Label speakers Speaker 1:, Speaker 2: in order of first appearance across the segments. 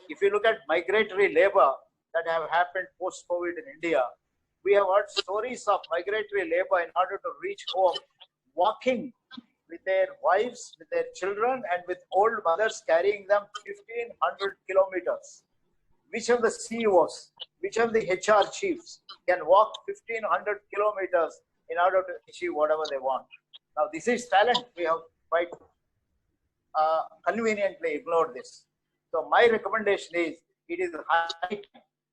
Speaker 1: If you look at migratory labor that have happened post-COVID in India, we have heard stories of migratory labor in order to reach home, walking with their wives, with their children, and with old mothers carrying them 1,500 kilometers. Which of the CEOs, which of the HR chiefs can walk 1,500 kilometers in order to achieve whatever they want? Now, this is talent. We have quite conveniently ignored this. So my recommendation is, it is high time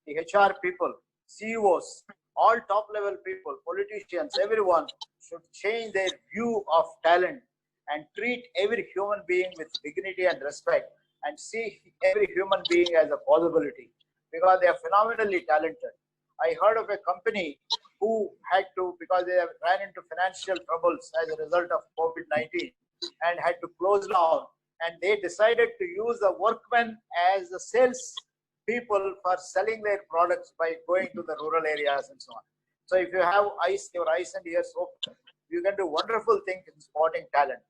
Speaker 1: the HR people, CEOs, all top level people, politicians, everyone should change their view of talent and treat every human being with dignity and respect, and see every human being as a possibility, because they are phenomenally talented. I heard of a company who had to, because they ran into financial troubles as a result of COVID-19 and had to close down, and they decided to use the workmen as the sales people for selling their products by going to the rural areas and so on. So if you have your eyes and ears open, you can do wonderful things in spotting talent.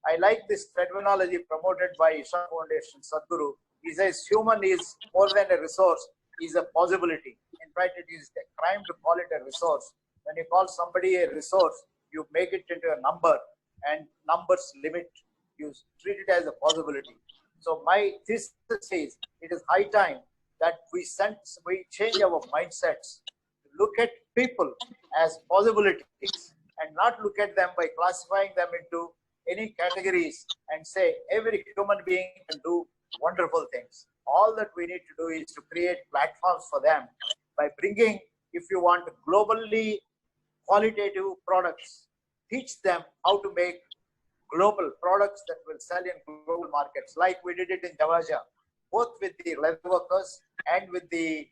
Speaker 1: I like this terminology promoted by Isha Foundation Sadhguru. He says human is more than a resource, is a possibility. In fact, it is a crime to call it a resource. When you call somebody a resource, you make it into a number, and numbers limit. You treat it as a possibility. So my thesis says it is high time that we change our mindsets to look at people as possibilities and not look at them by classifying them into any categories and say every human being can do wonderful things. All that we need to do is to create platforms for them by bringing, if you want, globally qualitative products. Teach them how to make global products that will sell in global markets, like we did it in Javaja, both with the leather workers and with the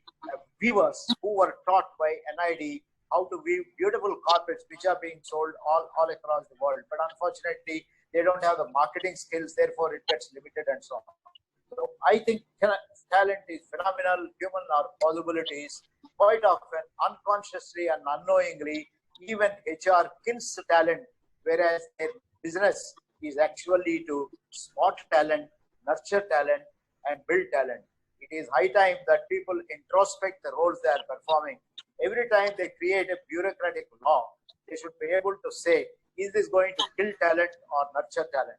Speaker 1: weavers who were taught by NID how to weave beautiful carpets which are being sold all across the world. But unfortunately, they don't have the marketing skills, therefore it gets limited and so on. So I think talent is phenomenal, human are possibilities. Quite often, unconsciously and unknowingly, even HR kills talent, whereas their business is actually to spot talent, nurture talent, and build talent. It is high time that people introspect the roles they are performing. Every time they create a bureaucratic law, they should be able to say, is this going to kill talent or nurture talent?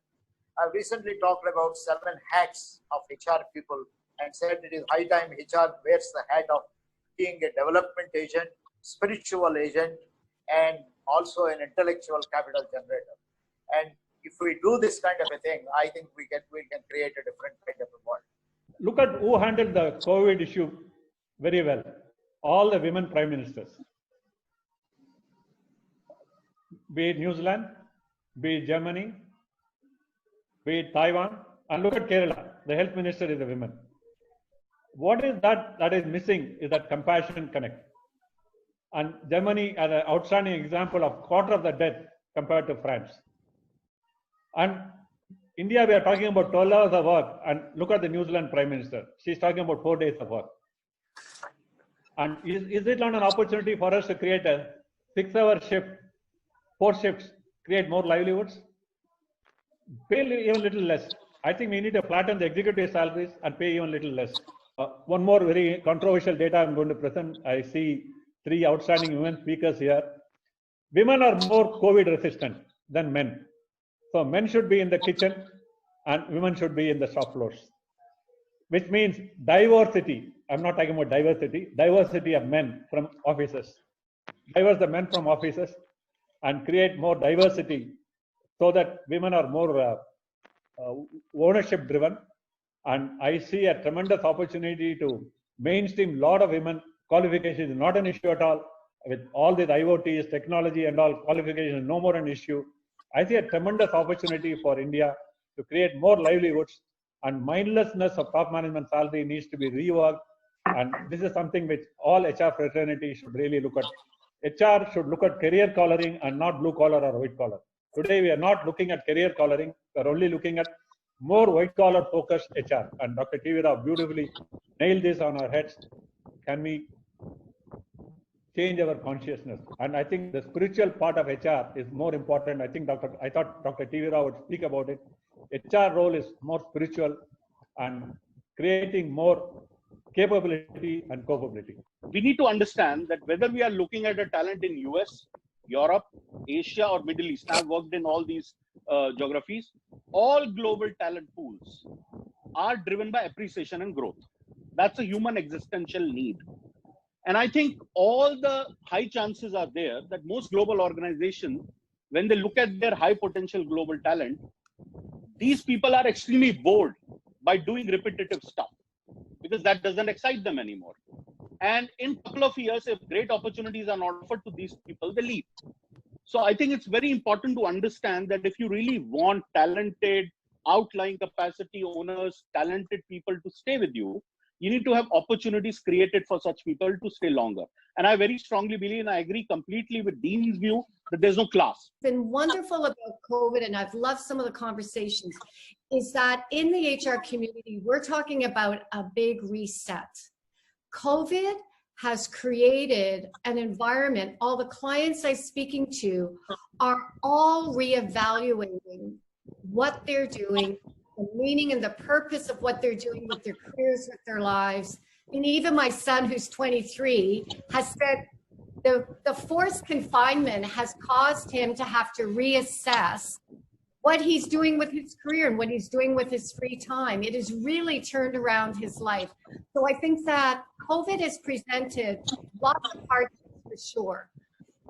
Speaker 1: I recently talked about 7 hats of HR people and said it is high time HR wears the hat of being a development agent, spiritual agent, and also an intellectual capital generator. And if we do this kind of a thing, I think we can create a different kind of a world.
Speaker 2: Look at who handled the COVID issue very well. All the women prime ministers. Be it New Zealand, be it Germany, be it Taiwan, and look at Kerala. The health minister is a woman. What is that is missing is that compassion connect. And Germany as an outstanding example of quarter of the death compared to France. And India, we are talking about 12 hours of work, and look at the New Zealand Prime Minister. She's talking about 4 days of work. And is it not an opportunity for us to create a 6-hour shift, 4 shifts, create more livelihoods? Pay even little less. I think we need to flatten the executive salaries and pay even little less. One more very controversial data I'm going to present. I see 3 outstanding women speakers here. Women are more COVID resistant than men. So men should be in the kitchen and women should be in the shop floors, which means diversity. I'm not talking about diversity of men from offices. Diverse the men from offices and create more diversity so that women are more ownership driven. And I see a tremendous opportunity to mainstream a lot of women. Qualification is not an issue at all. With all these IoTs, technology and all, qualification is no more an issue. I see a tremendous opportunity for India to create more livelihoods, and mindlessness of top management salary needs to be reworked. And this is something which all HR fraternity should really look at. HR should look at career collaring and not blue collar or white collar. Today, we are not looking at career collaring. We are only looking at more white collar focused HR. And Dr. T.V. Rao beautifully nailed this on our heads. Can we change our consciousness? And I think the spiritual part of HR is more important. I thought Dr. T.V. Rao would speak about it. HR role is more spiritual, and creating more capability and capability.
Speaker 3: We need to understand that whether we are looking at a talent in US, Europe, Asia, or Middle East, I've worked in all these geographies, all global talent pools are driven by appreciation and growth. That's a human existential need. And I think all the high chances are there that most global organizations, when they look at their high potential global talent, these people are extremely bored by doing repetitive stuff because that doesn't excite them anymore. And in a couple of years, if great opportunities are not offered to these people, they leave. So I think it's very important to understand that if you really want talented, outlying capacity owners, talented people to stay with you, you need to have opportunities created for such people to stay longer. And I very strongly believe, and I agree completely with Dean's view, that there's no class.
Speaker 4: It's been wonderful about COVID, and I've loved some of the conversations, is that in the HR community, we're talking about a big reset. COVID has created an environment, all the clients I'm speaking to are all reevaluating what they're doing, the meaning and the purpose of what they're doing with their careers, with their lives. And even my son, who's 23, has said the forced confinement has caused him to have to reassess what he's doing with his career and what he's doing with his free time. It has really turned around his life. So I think that COVID has presented lots of hardships for sure,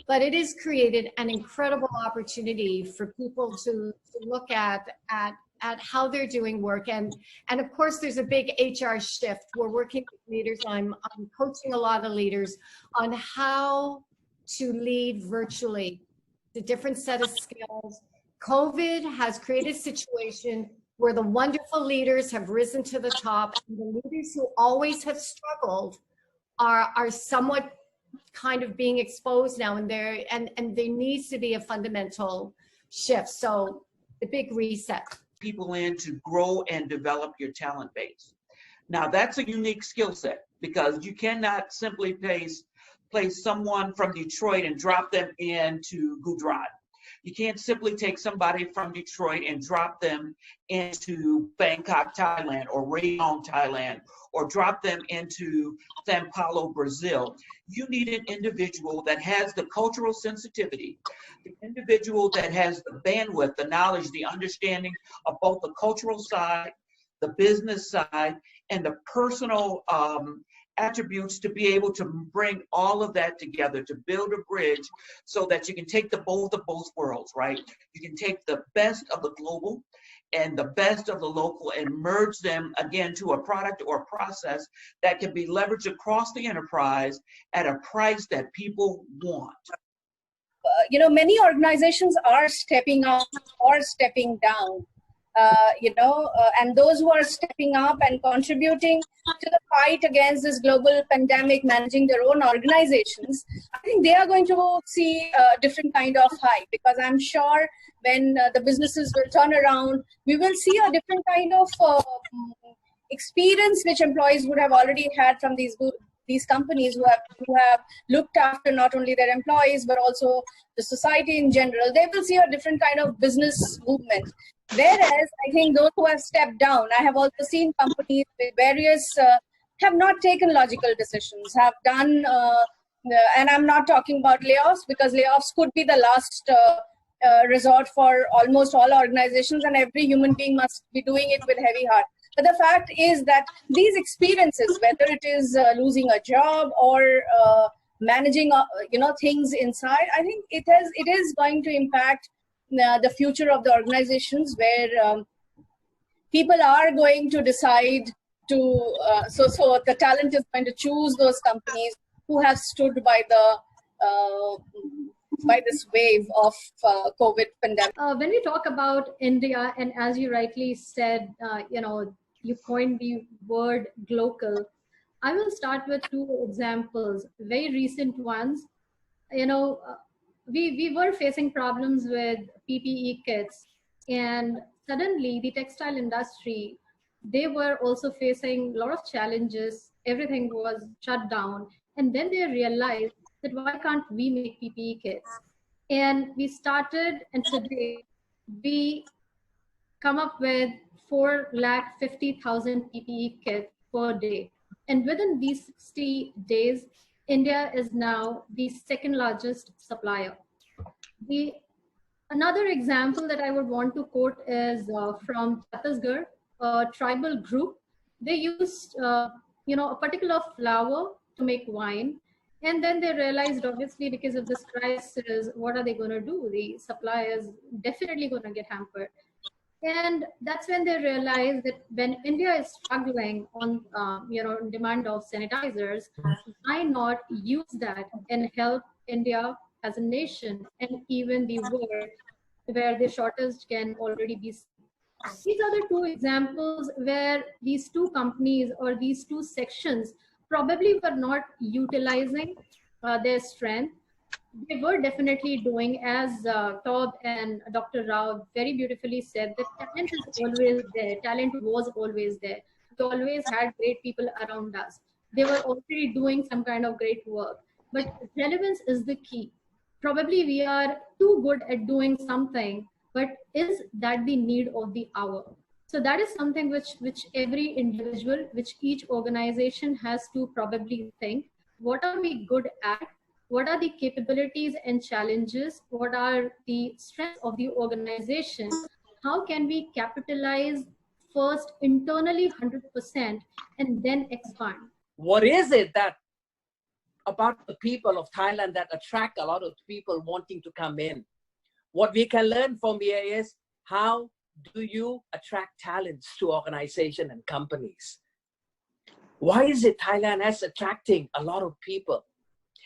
Speaker 4: but it has created an incredible opportunity for people to look at how they're doing work. And of course, there's a big HR shift. We're working with leaders. I'm coaching a lot of leaders on how to lead virtually, the different set of skills. COVID has created a situation where the wonderful leaders have risen to the top, and the leaders who always have struggled are somewhat kind of being exposed now, and there needs to be a fundamental shift. So the big reset.
Speaker 5: People in to grow and develop your talent base. Now that's a unique skill set because you cannot simply place someone from Detroit and drop them into Gujarat. You can't simply take somebody from Detroit and drop them into Bangkok, Thailand, or Rayong, Thailand, or drop them into Sao Paulo, Brazil. You need an individual that has the cultural sensitivity, the individual that has the bandwidth, the knowledge, the understanding of both the cultural side, the business side, and the personal attributes to be able to bring all of that together, to build a bridge so that you can take the both of both worlds, right? You can take the best of the global and the best of the local and merge them again to a product or a process that can be leveraged across the enterprise at a price that people want.
Speaker 6: Many organizations are stepping up or stepping down. And those who are stepping up and contributing to the fight against this global pandemic, managing their own organizations, I think they are going to see a different kind of high, because I'm sure when the businesses will turn around, we will see a different kind of experience which employees would have already had from these companies who have looked after not only their employees but also the society in general. They will see a different kind of business movement. Whereas I think those who have stepped down, I have also seen companies with various have not taken logical decisions, have done, and I'm not talking about layoffs, because layoffs could be the last resort for almost all organizations, and every human being must be doing it with heavy heart. But the fact is that these experiences, whether it is losing a job or managing things inside, I think it is going to impact the future of the organizations, where people are going to decide to so the talent is going to choose those companies who have stood by this wave of COVID pandemic.
Speaker 7: When we talk about India, and as you rightly said, you coined the word GLOCAL. I will start with two examples, very recent ones. We were facing problems with PPE kits, and suddenly the textile industry, they were also facing a lot of challenges. Everything was shut down, and then they realized that why can't we make PPE kits? And we started, and today we come up with 450,000 PPE kits per day. And within these 60 days, India is now the second largest supplier. Another example that I would want to quote is from Chhattisgarh, a tribal group. They used, a particular flour to make wine. And then they realized, obviously, because of this crisis, what are they going to do? The supply is definitely going to get hampered. And that's when they realized that when India is struggling on, demand of sanitizers, why not use that and help India as a nation and even the world where the shortage can already be seen. These are the two examples where these two companies or these two sections probably were not utilizing their strength. They were definitely doing, as Todd and Dr. Rao very beautifully said, that talent is always there. Talent was always there. We always had great people around us. They were already doing some kind of great work. But relevance is the key. Probably we are too good at doing something, but is that the need of the hour? So that is something which every individual, which each organization has to probably think. What are we good at? What are the capabilities and challenges? What are the strengths of the organization? How can we capitalize first internally 100% and then expand?
Speaker 8: What is it that about the people of Thailand that attract a lot of people wanting to come in? What we can learn from here is, how do you attract talents to organizations and companies? Why is it Thailand is attracting a lot of people?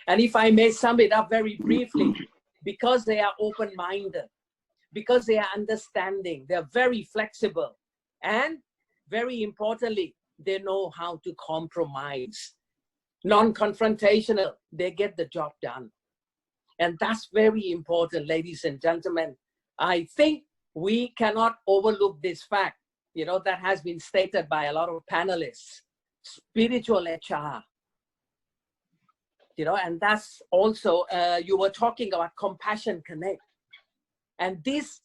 Speaker 8: And if I may sum it up very briefly, because they are open-minded, because they are understanding, they're very flexible, and very importantly, they know how to compromise. Non-confrontational, they get the job done. And that's very important, ladies and gentlemen. I think we cannot overlook this fact, that has been stated by a lot of panelists. Spiritual HR. And that's also, you were talking about compassion connect. And these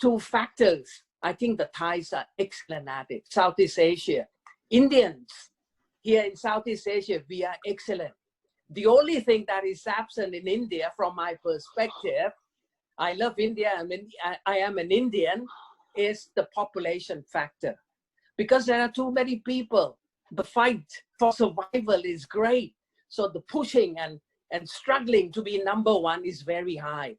Speaker 8: two factors, I think the Thais are excellent at it. Southeast Asia, Indians here in Southeast Asia, we are excellent. The only thing that is absent in India, from my perspective, I love India, I am an Indian, is the population factor. Because there are too many people. The fight for survival is great. So the pushing and struggling to be number one is very high.